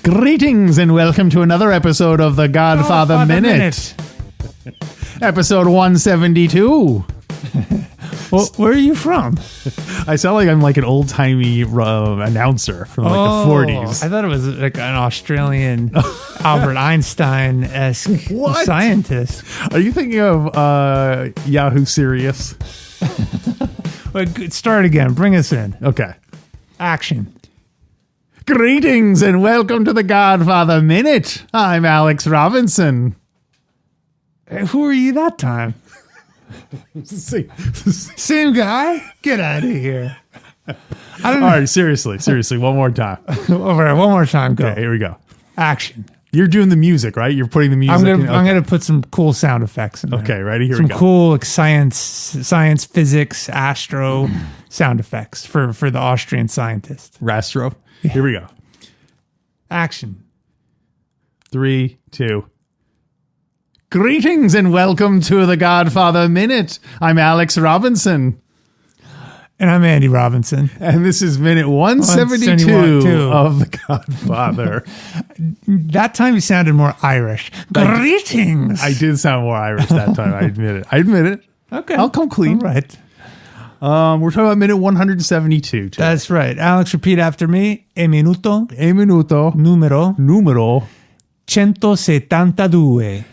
Greetings and welcome to another episode of the Godfather Minute. Episode 172. Well, where are you from? I sound like I'm like an old-timey announcer from like the 40s. I thought it was like an Australian Albert Einstein-esque scientist. Are you thinking of Yahoo Serious? Wait, start again. Bring us in. Okay. Action. Greetings and welcome to the Godfather Minute. I'm Alex Robinson. Hey, who are you that time? Same guy? Get out of here. All right, seriously, one more time. All right, one more time. Go. Okay, here we go. Action. You're doing the music, right? You're putting the music I'm gonna put some cool sound effects in there. Okay, ready? Here we go. Some cool like science, physics, astro sound effects for the Austrian scientist. Rastro. Here we go. Action. 3, 2. Greetings and welcome to the Godfather Minute. I'm Alex Robinson. And I'm Andy Robinson. And this is minute 172 of the Godfather. That time you sounded more Irish. Greetings. I did sound more Irish that time. I admit it. Okay. I'll come clean. All right. We're talking about minute 172 today. That's right. Alex, repeat after me. E minuto. Numero 172.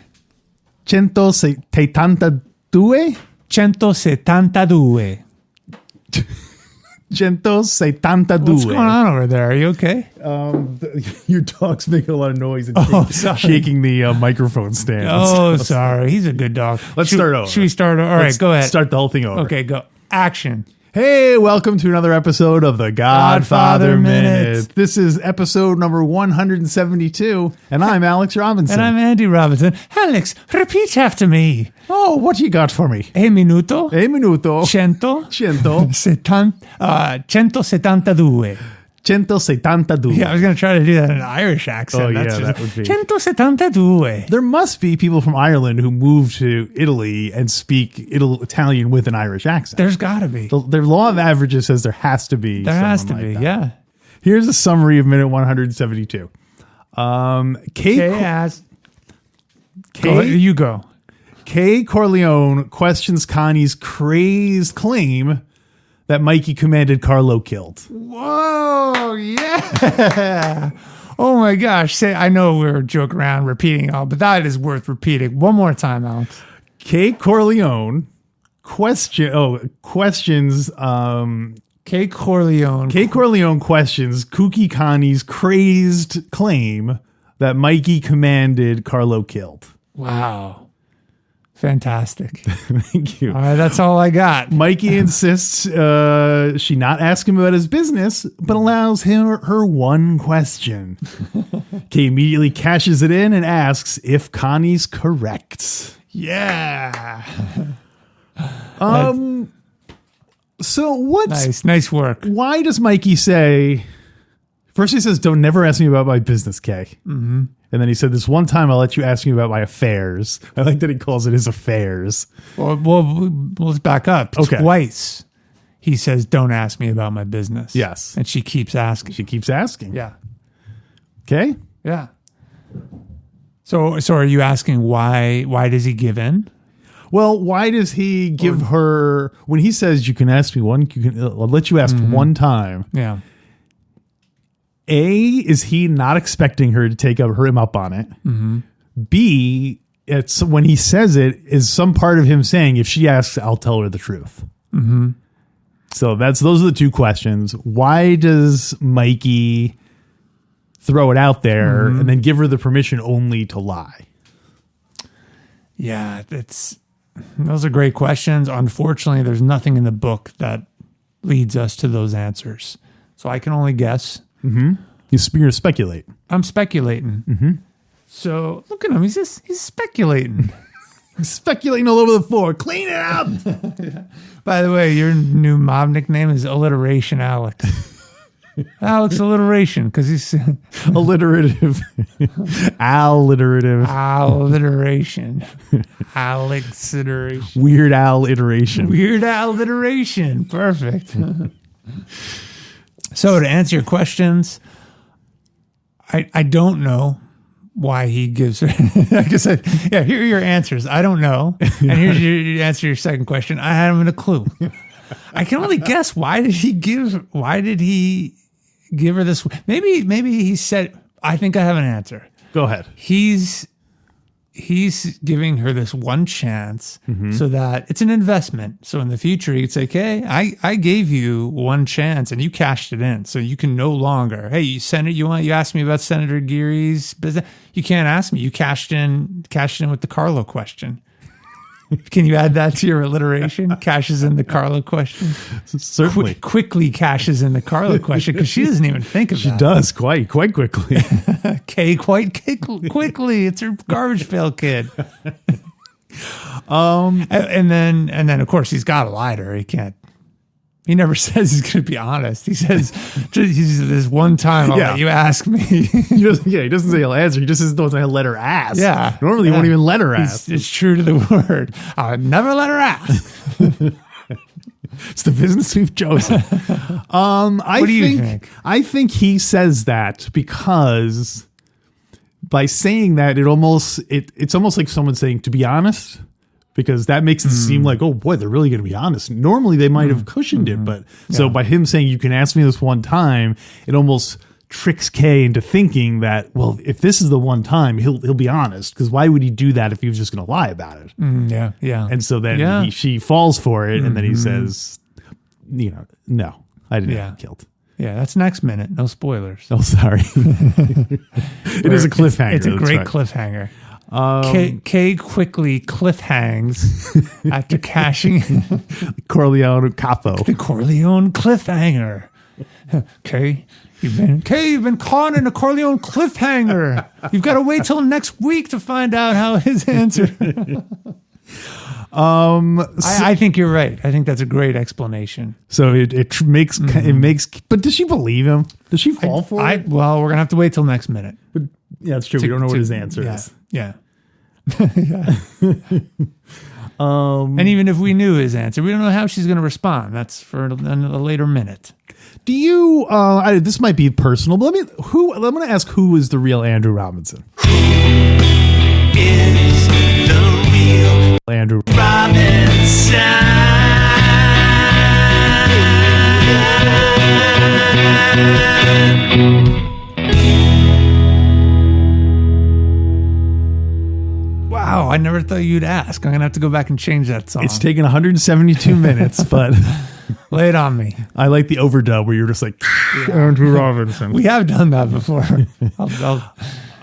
172? 172. 172. What's going on over there? Are you okay? Your dog's making a lot of noise and shaking the microphone stand. Oh, sorry. He's a good dog. Let's start over. Should we start over? All right, go ahead. Start the whole thing over. Okay, go. Action. Hey, welcome to another episode of the Godfather Minute. This is episode number 172, and I'm Alex Robinson. And I'm Andy Robinson. Alex, repeat after me. Oh, what you got for me? E minuto. 172. 172. 172. Yeah, I was going to try to do that in an Irish accent. Oh, yeah, that would be. 172. There must be people from Ireland who move to Italy and speak Italian with an Irish accent. There's got to be. The law of averages says there has to be. There has to be, yeah. Here's a summary of minute 172. You go. Kay Corleone questions Connie's crazed claim that Mikey commanded Carlo killed. Whoa, yeah. Oh my gosh. I know we were joking around repeating all, but that is worth repeating. One more time, Alex. Kay Corleone questions Kay Corleone questions Kooky Connie's crazed claim that Mikey commanded Carlo killed. Wow. Fantastic. Thank you. All right, that's all I got. Mikey insists she not ask him about his business, but allows her one question. Kay immediately cashes it in and asks if Connie's correct. Yeah. So what's nice work. Why does Mikey say? First he says, "Don't never ask me about my business, Kay." Mm-hmm. And then he said, "This one time I'll let you ask me about my affairs." I like that he calls it his affairs. Well, let's back up. Okay. Twice he says, "Don't ask me about my business." Yes. And she keeps asking. Yeah. Okay. Yeah. So are you asking why does he give in? Well, why does he give her, when he says, "You can ask me I'll let you ask one time." Yeah. A, is he not expecting her to take him up on it? Mm-hmm. B, it's when he says it, is some part of him saying, if she asks, I'll tell her the truth. Mm-hmm. So those are the two questions. Why does Mikey throw it out there and then give her the permission only to lie? Yeah, those are great questions. Unfortunately, there's nothing in the book that leads us to those answers. So I can only guess. Mm-hmm. You're speculating. I'm speculating. Mm-hmm. So look at him. He's speculating. Speculating all over the floor. Clean it up. By the way, your new mob nickname is Alliteration Alex. Alex Alliteration, because he's Alliterative. Alliterative. alliteration. Alex iteration. Weird Al iteration. Weird alliteration. Perfect. So to answer your questions, I don't know why he gives her. Like I said, yeah, here are your answers. I don't know. And here's your answer to your second question. I haven't a clue. I can only guess. Why did he give her this? Maybe he said, I think I have an answer. Go ahead. He's giving her this one chance so that it's an investment. So in the future, he could say, okay, I gave you one chance and you cashed it in. So you can no longer, hey, you asked me about Senator Geary's business. You can't ask me. You cashed in with the Carlo question. Can you add that to your alliteration? Cashes in the Carlo question. Certainly. Quickly cashes in the Carlo question because she doesn't even think of that. She does quite quickly. Kay quickly. It's her garbage pail kid. And then of course he's got to lie to her. He never says he's going to be honest. He says, this one time I'll let you ask me. He doesn't say he'll answer. He just says, don't let her ask. Yeah. Normally he won't even let her ask. It's true to the word. I'll never let her ask. It's the business we've chosen. What do you think? I think he says that because by saying that, it's almost like someone saying, to be honest, because that makes it seem like, oh boy, they're really going to be honest. Normally they might have cushioned it, but so by him saying, you can ask me this one time, it almost tricks Kay into thinking that, well, if this is the one time, he'll be honest, because why would he do that if he was just going to lie about it? Yeah. And so then she falls for it, and then he says, no, I didn't get killed. Yeah, that's next minute. No spoilers. Oh, sorry. It is a cliffhanger. It's a great cliffhanger. Kay quickly cliffhangs after cashing Corleone capo. The Corleone cliffhanger. Kay, you've been caught in a Corleone cliffhanger. You've got to wait till next week to find out how his answer. I think you're right. I think that's a great explanation. So it makes, but does she believe him? Does she fall for it? Well, we're gonna have to wait till next minute. But, yeah, that's true. We don't know what his answer is. Yeah. And even if we knew his answer, we don't know how she's going to respond. That's for a later minute. Do you? This might be personal, but I'm going to ask, who is the real Andrew Robinson? Who is the real Andrew Robinson? Wow, I never thought you'd ask. I'm going to have to go back and change that song. It's taken 172 minutes, but lay it on me. I like the overdub where you're just like, Andrew Robinson. We have done that before. Go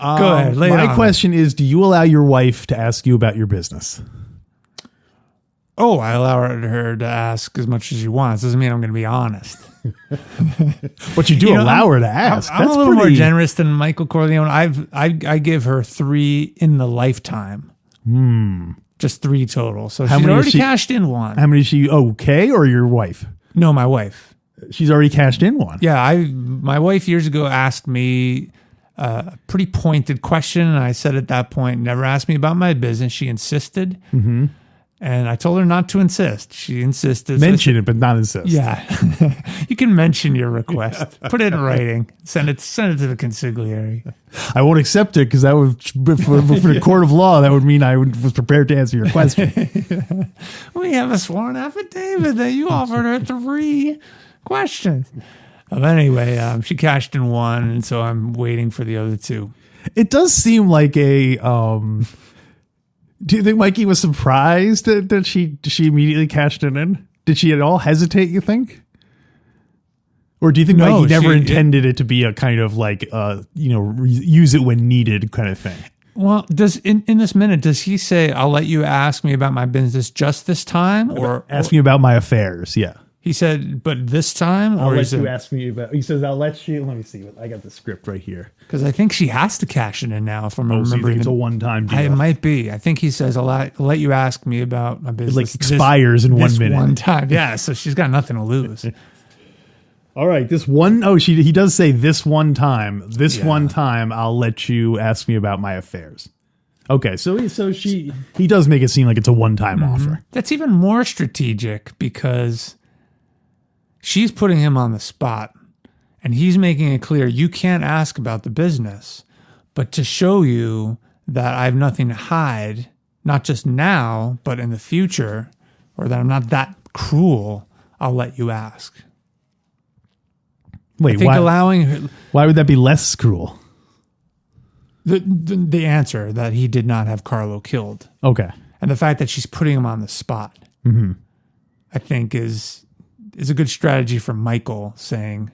ahead. Lay it on my question is, do you allow your wife to ask you about your business? Oh, I allow her to ask as much as she wants. Doesn't mean I'm going to be honest. But you do allow her to ask. I'm a little more generous than Michael Corleone. I give her 3 in the lifetime. Just 3 total. So she's already cashed in one. How many is she? Oh, Kay or your wife? No, my wife. She's already cashed in one. Yeah, my wife years ago asked me a pretty pointed question, and I said at that point, never ask me about my business. She insisted. Mm-hmm. And I told her not to insist. She insisted. Mention it, but not insist. Yeah. You can mention your request. Put it in writing. Send it to the consigliere. I won't accept it because that would, for the court of law, that would mean I was prepared to answer your question. We have a sworn affidavit that you offered her 3 questions. Anyway, she cashed in one, and so I'm waiting for the other 2. It does seem like a... do you think Mikey was surprised that she immediately cashed it in? Did she at all hesitate, you think? Or do you think Mikey never intended it to be a kind of like, use it when needed kind of thing? Well, in this minute, does he say, I'll let you ask me about my business just this time? Or ask me about my affairs, yeah. He said, but this time? I'll Or let you ask me about. He says, I'll let you. Let me see. I got the script right here. Because I think she has to cash it in now, if I'm So you think remembering. it's a one-time deal? It might be. I think he says, I'll let you ask me about my business. It like expires in 1 minute. One time. Yeah, so she's got nothing to lose. All right, this one oh he does say this one time. This Yeah. one time I'll let you ask me about my affairs. Okay, so he does make it seem like it's a one-time offer. That's even more strategic because she's putting him on the spot and he's making it clear you can't ask about the business, but to show you that I have nothing to hide, not just now, but in the future, or that I'm not that cruel, I'll let you ask. Wait, I think why? allowing her, Why would that be less cruel? the answer that he did not have Carlo killed, Okay, and the fact that she's putting him on the spot, I think is a good strategy for Michael, saying,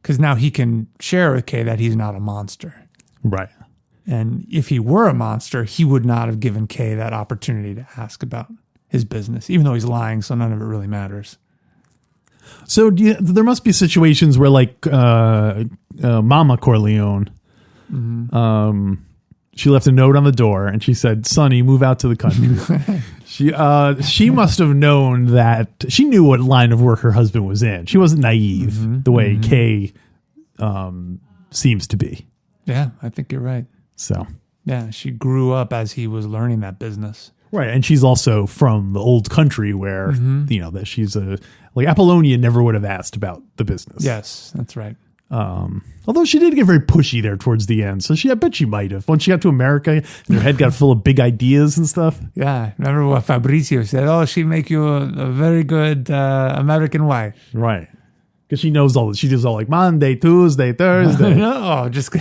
because now he can share with Kay that he's not a monster. right. And if he were a monster, he would not have given Kay that opportunity to ask about his business, even though he's lying, so none of it really matters. So there must be situations where, like, Mama Corleone, she left a note on the door and she said, "Sonny, move out to the country." She must have known that she knew what line of work her husband was in. She wasn't naive the way Kay seems to be. Yeah, I think you're right. So Yeah, she grew up as he was learning that business. right, and she's also from the old country where that she's like Apollonia never would have asked about the business. Yes, that's right. Although she did get very pushy there towards the end, so I bet she might have. Once she got to America, and her head got full of big ideas and stuff. Yeah, remember what Fabrizio said? Oh, she make you a very good American wife. Right. Because she knows all. She does all like Monday, Tuesday, Thursday. No, just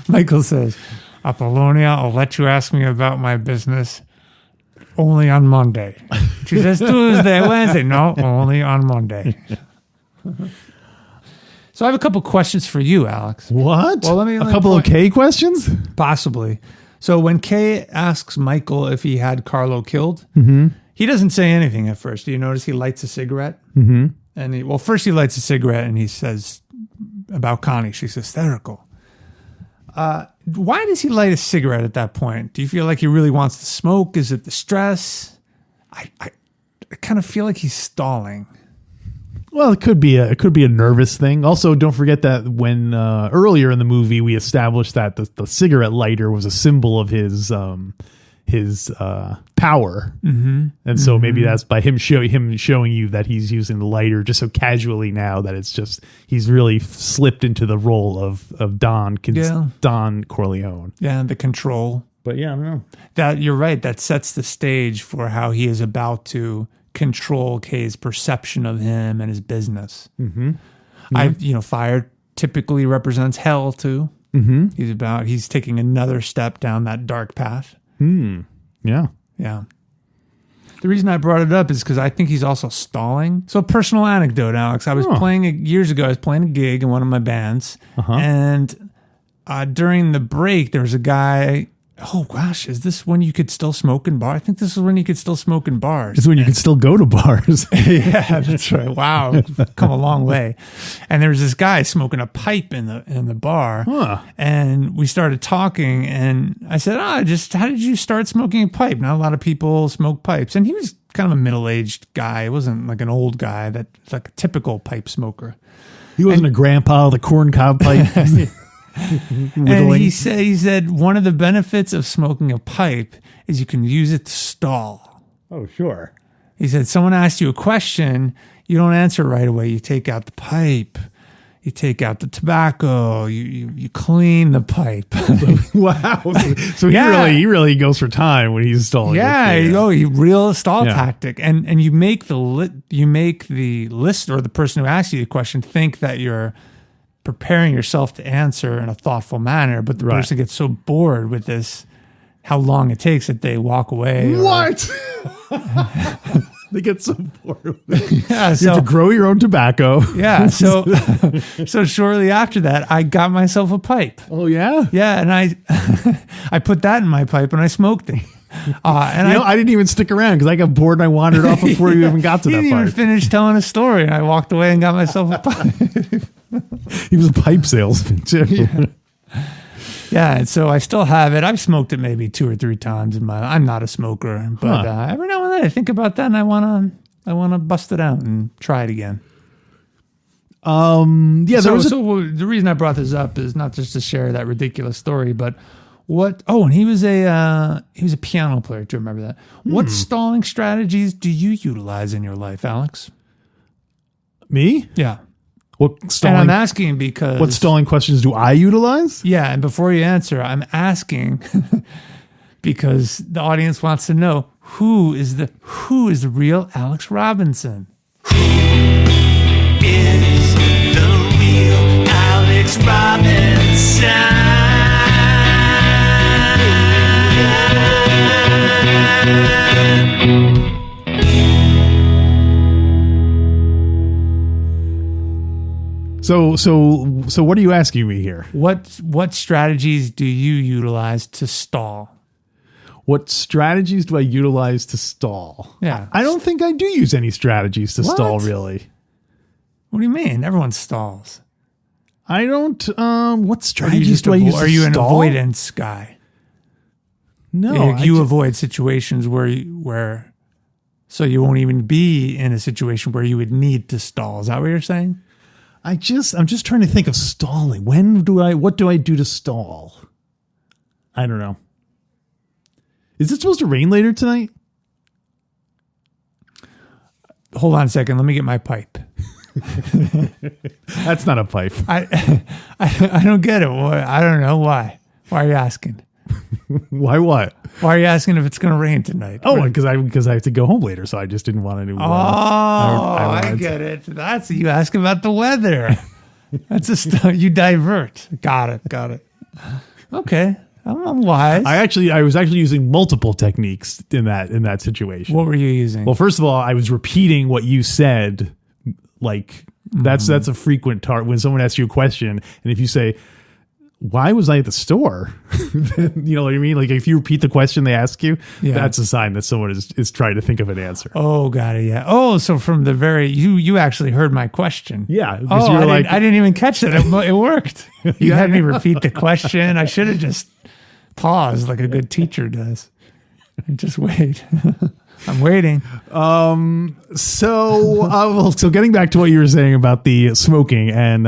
Michael says, Apollonia, I'll let you ask me about my business only on Monday. She says Tuesday, Wednesday. No, only on Monday. So I have a couple questions for you, Alex. What? Well, let me a couple of K questions? Possibly. So when Kay asks Michael if he had Carlo killed, he doesn't say anything at first. Do you notice he lights a cigarette? Mm-hmm. And first he lights a cigarette and he says about Connie, she's hysterical. Why does he light a cigarette at that point? Do you feel like he really wants to smoke? Is it the stress? I kind of feel like he's stalling. Well, it could be a nervous thing. Also, don't forget that when earlier in the movie we established that the cigarette lighter was a symbol of his power, and so maybe that's by him showing you that he's using the lighter just so casually now that it's just he's really slipped into the role of Don Corleone. Yeah, the control. But yeah, I don't know. That you're right. That sets the stage for how he is about to control Kay's perception of him and his business. Fire typically represents hell too. He's taking another step down that dark path. Yeah. Yeah. The reason I brought it up is because I think he's also stalling. So, personal anecdote, Alex. I was years ago, I was playing a gig in one of my bands. And during the break, there was a guy. Oh, gosh, is this when you could still smoke in bars? I think this is when you could still smoke in bars. It's when you can still go to bars. Yeah, that's right. Wow, come a long way. And there was this guy smoking a pipe in the bar, and we started talking. And I said, how did you start smoking a pipe? Not a lot of people smoke pipes, and he was kind of a middle-aged guy. It wasn't like an old guy that's like a typical pipe smoker. He wasn't a grandpa with a corncob pipe. And he said one of the benefits of smoking a pipe is you can use it to stall. Oh, sure. He said, someone asks you a question, you don't answer right away. You take out the pipe, you take out the tobacco, you clean the pipe. Wow. So he really goes for time when he's stalling. Yeah, real stall tactic. And you make the list or the person who asks you the question think that you're preparing yourself to answer in a thoughtful manner, but the person gets so bored with this, how long it takes that they walk away. What? They get so bored with it. Yeah, you have to grow your own tobacco. Yeah, so shortly after that, I got myself a pipe. Oh, yeah? Yeah, and I put that in my pipe and I smoked it. And I didn't even stick around because I got bored and I wandered off before you even got to he that didn't part. even finish telling a story, and I walked away and got myself a pipe. He was a pipe salesman too. Yeah, and so I still have it. I've smoked it maybe 2 or 3 times in my. I'm not a smoker, but every now and then I think about that, and I wanna bust it out and try it again. Yeah, there was the reason I brought this up is not just to share that ridiculous story, but what? Oh, and he was a piano player. Do you remember that? What stalling strategies do you utilize in your life, Alex? me. Yeah, What and stalling? I'm asking because What stalling questions do I utilize? Yeah, and before you answer, I'm asking because the audience wants to know who is the real Alex Robinson. Is the real Alex Robinson? So what are you asking me here? What strategies do you utilize to stall? What strategies do I utilize to stall? Yeah. I don't think I do use any strategies to stall, What? really. What do you mean? Everyone stalls. I don't. What Are you strategies just do I use? are to you an stall? avoidance guy? No, Like, you avoid situations where so you won't even be in a situation where you would need to stall. Is that what you're saying? I'm just trying to think of stalling. What do I do to stall? I don't know. Is it supposed to rain later tonight? Hold on a second. Let me get my pipe. That's not a pipe. I don't get it. I don't know why. Why are you asking? Why what? Why are you asking if it's going to rain tonight? Oh, because I have to go home later, so I just didn't want to. I wanted get it. That's you ask about the weather. That's you divert. Got it. Okay, I'm wise. I was actually using multiple techniques in that situation. What were you using? Well, first of all, I was repeating what you said. Like that's a frequent target when someone asks you a question, and if you say, "Why was I at the store?" Then, you know what I mean? Like if you repeat the question they ask you, that's a sign that someone is trying to think of an answer. Oh, got it. Yeah. Oh, so from the you actually heard my question. Yeah. Oh, I didn't even catch that. It worked. You had me repeat the question. I should have just paused like a good teacher does. And just wait. I'm waiting. So getting back to what you were saying about the smoking and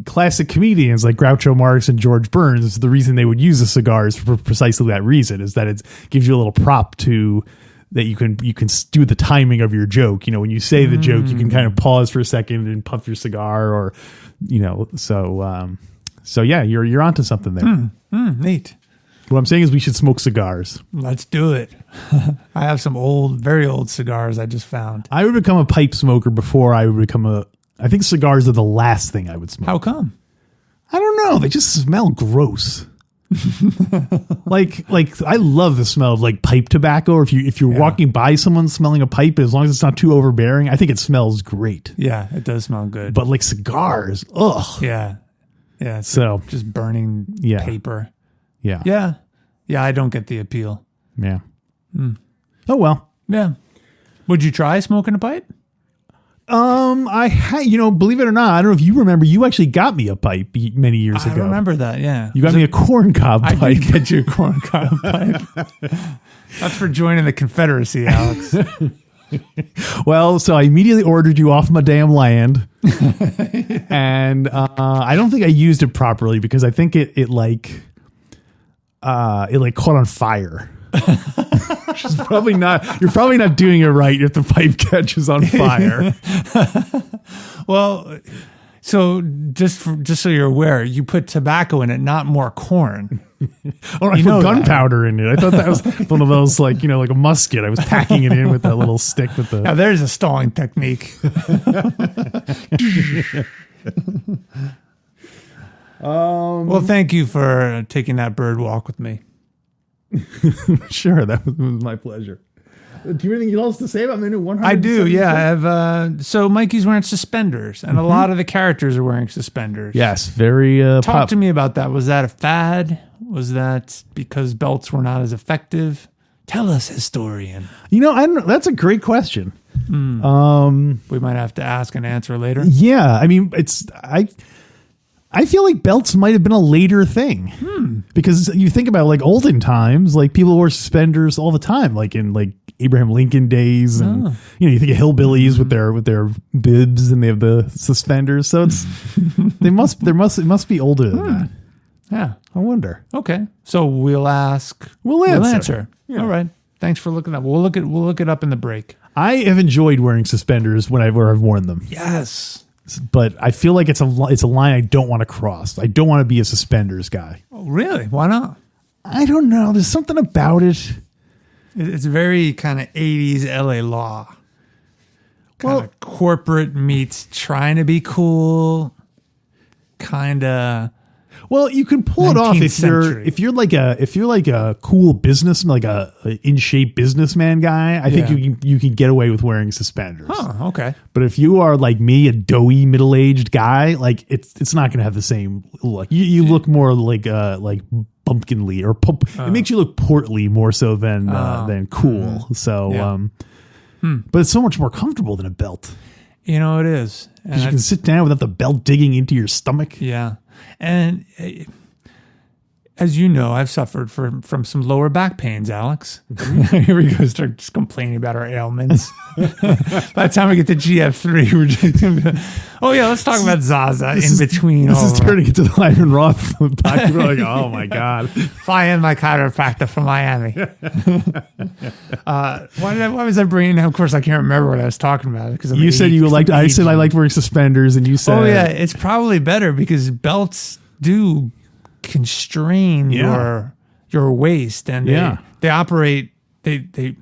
classic comedians like Groucho Marx and George Burns, the reason they would use the cigars for precisely that reason is that it gives you a little prop to that you can do the timing of your joke. You know, when you say the joke, you can kind of pause for a second and puff your cigar, or so yeah, you're onto something there. Neat. What I'm saying is we should smoke cigars. Let's do it. I have some very old cigars I just found. I would become a pipe smoker before I would become I think cigars are the last thing I would smoke. How come? I don't know. They just smell gross. like I love the smell of like pipe tobacco. Or if you're walking by someone smelling a pipe, as long as it's not too overbearing, I think it smells great. Yeah, it does smell good. But like cigars, ugh. Yeah. It's So just burning paper. Yeah. Yeah, I don't get the appeal. Yeah. Oh well. Yeah. Would you try smoking a pipe? I had, believe it or not, I don't know if you remember, you actually got me a pipe many years ago. I remember that, yeah. You got me a corn cob pipe. I did get you a corn cob pipe. That's for joining the Confederacy, Alex. Well, so I immediately ordered you off my damn land. And I don't think I used it properly because I think it caught on fire. Which is probably not. You're probably not doing it right if the pipe catches on fire. Well, so just so you're aware, you put tobacco in it, not more corn. Oh, I put gunpowder in it. I thought that was one of those like a musket. I was packing it in with that little stick with the. Now there's a stalling technique. Well, thank you for taking that bird walk with me. Sure, that was my pleasure. Do you have anything else to say about minute 100? I do, yeah. I have. So Mikey's wearing suspenders, and a lot of the characters are wearing suspenders. Yes, very. Talk to me about that. Was that a fad? Was that because belts were not as effective? Tell us, historian. I don't know. That's a great question. We might have to ask and answer later. Yeah, I mean, I feel like belts might have been a later thing because you think about like olden times, like people wore suspenders all the time, like in like Abraham Lincoln days, and you think of hillbillies with their bibs and they have the suspenders. So it's it must be older than that. Yeah, I wonder. Okay, so we'll ask. We'll answer. Yeah. All right. Thanks for looking up. We'll look it up in the break. I have enjoyed wearing suspenders whenever I've worn them. Yes. But I feel like it's a line I don't want to cross. I don't want to be a suspenders guy. Oh, really? Why not? I don't know. There's something about it. It's very kind of 80s LA law. Kind of corporate meets trying to be cool. Kind of. Well, you can pull it off if you're like a cool business, like a in shape businessman guy. I think you can get away with wearing suspenders. Oh, okay. But if you are like me, a doughy middle aged guy, like it's not going to have the same look. You look more like bumpkinly or it makes you look portly more so than cool. So, but it's so much more comfortable than a belt. It is. Because you can sit down without the belt digging into your stomach. Yeah. And as you know, I've suffered from some lower back pains, Alex. Here we go, start just complaining about our ailments. By the time we get to GF3, we're just going to be let's talk about Zaza between. This is turning into the Lyman Roth podcast. We're like, oh my God. Fly in my chiropractor from Miami. Why was I bringing up? Of course, I can't remember what I was talking about. Because you said you liked, I said I liked wearing suspenders, and you said. Oh, yeah, it's probably better because belts do constrain your waist, and they operate they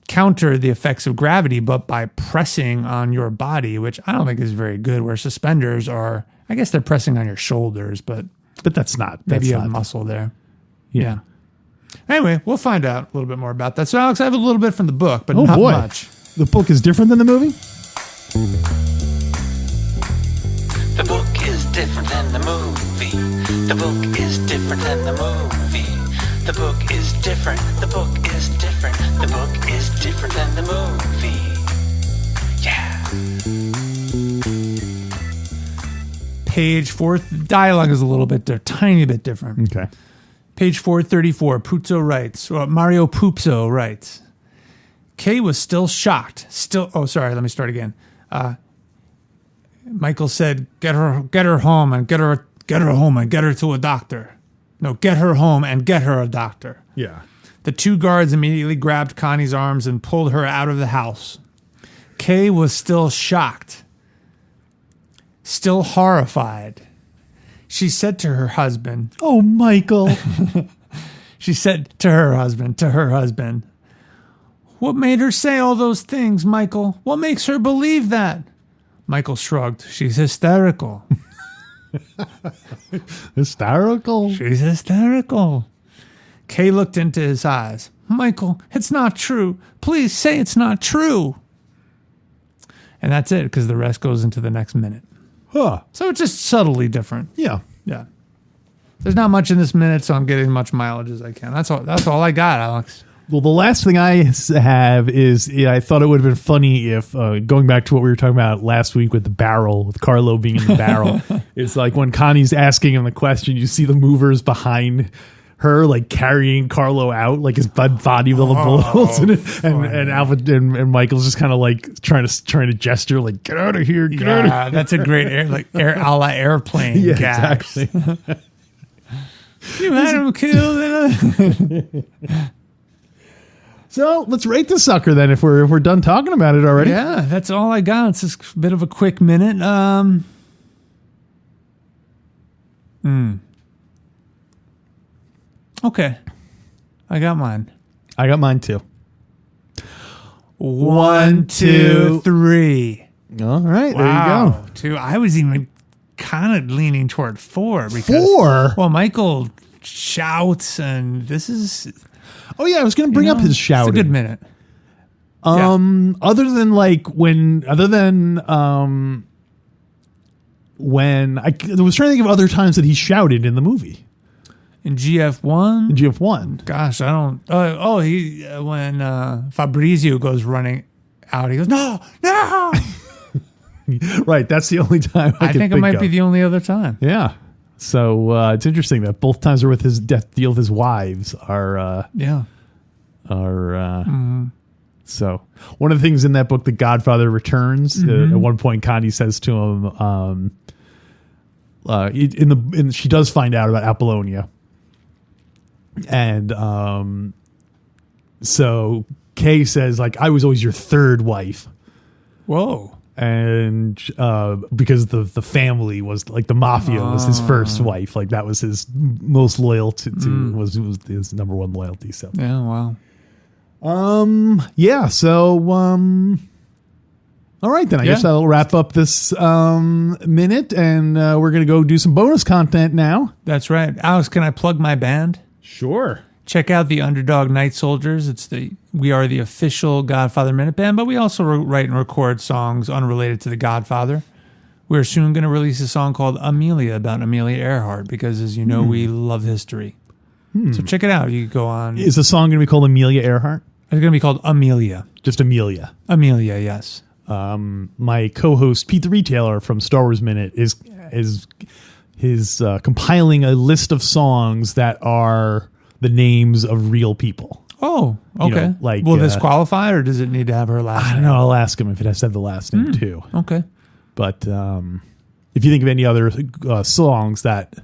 counter the effects of gravity, but by pressing on your body, which I don't think is very good. Where suspenders are, I guess they're pressing on your shoulders, but that's not maybe you have muscle there. Yeah. Anyway, we'll find out a little bit more about that. So, Alex, I have a little bit from the book, but not much. The book is different than the movie? The book is different than the movie. The book is different than the movie. The book is different. The book is different. The book is different than the movie. Yeah. Page 4, dialogue is a tiny bit different. Okay. Page 434, Mario Pupso writes, Kay was still shocked. Let me start again. Michael said, get her home and get her home and get her to a doctor. No, get her home and get her a doctor. Yeah. The two guards immediately grabbed Connie's arms and pulled her out of the house. Kay was still shocked, still horrified. She said to her husband, "Oh, Michael." She said to her husband, "What made her say all those things, Michael? What makes her believe that?" Michael shrugged. "She's hysterical." Hysterical? She's hysterical. Kay looked into his eyes. "Michael, it's not true. Please say it's not true." And that's it, because the rest goes into the next minute. Huh. So it's just subtly different. Yeah. Yeah. There's not much in this minute, so I'm getting as much mileage as I can. That's all I got, Alex. Well, the last thing I have is I thought it would have been funny if, going back to what we were talking about last week with the barrel, with Carlo being in the barrel, it's like when Connie's asking him the question, you see the movers behind her, like carrying Carlo out, like his body with all the bullet holes in it, and Alfred and Michael's just kind of like trying to gesture, like, get out of here, get out of here. That's a great a la airplane. Yeah, gags. exactly. You had him killed. So let's rate the sucker then, if we're done talking about it already. Yeah, that's all I got. It's just a bit of a quick minute. Okay. I got mine. I got mine too. 1, 2, 3. All right, there Wow. you go. 2. I was even kind of leaning toward 4. Because, 4? Well, Michael shouts, and this is... Oh yeah, I was going to bring up his shouting. It's a good minute. Other than when I was trying to think of other times that he shouted in the movie. In GF1? In GF1. Gosh, I don't. When Fabrizio goes running out, he goes, no. Right, that's the only time I think it might be the only other time. Yeah. So it's interesting that both times are with his death deal with his wives are. So one of the things in that book, The Godfather Returns, at one point Connie says to him, she does find out about Apollonia. And so Kay says, like, I was always your third wife. Whoa. And because the family was like the mafia was his first wife, like that was his most loyal to was his number one loyalty. So yeah, wow. Yeah. So all right then. I guess that'll wrap up this minute, and we're gonna go do some bonus content now. That's right, Alex. Can I plug my band? Sure. Check out the Underdog Night Soldiers. We are the official Godfather Minute Band, but we also write and record songs unrelated to the Godfather. We're soon going to release a song called Amelia about Amelia Earhart because, as you know, we love history. So check it out. You can go on. Is the song going to be called Amelia Earhart? It's going to be called Amelia. Just Amelia. Amelia, yes. My co-host Pete the Retailer from Star Wars Minute is compiling a list of songs that are the names of real people. Oh, okay. Will this qualify, or does it need to have her last name? I don't know. I'll ask him if it has to have the last name too. Okay. But if you think of any other songs that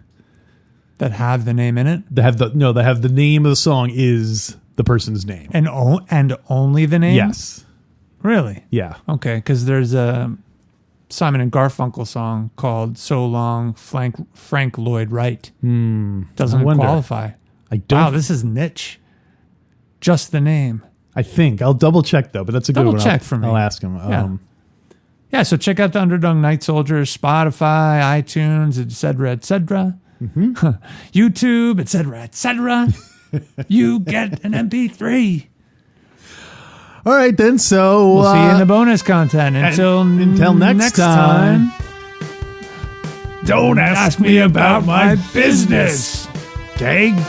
have the name in it, that have the name of the song is the person's name, and only the name. Yes. Really? Yeah. Okay, because there's a Simon and Garfunkel song called "So Long, Frank Lloyd Wright." Doesn't qualify. I don't. Wow, this is niche. Just the name. I think I'll double check though, but that's a good one. Double check for me. I'll ask him. Yeah. So check out the Underdog Night Soldiers, Spotify, iTunes, etc. YouTube, etc. You get an MP3. All right then. So we'll see you in the bonus content. Until next time. Don't ask me about my business. Gang.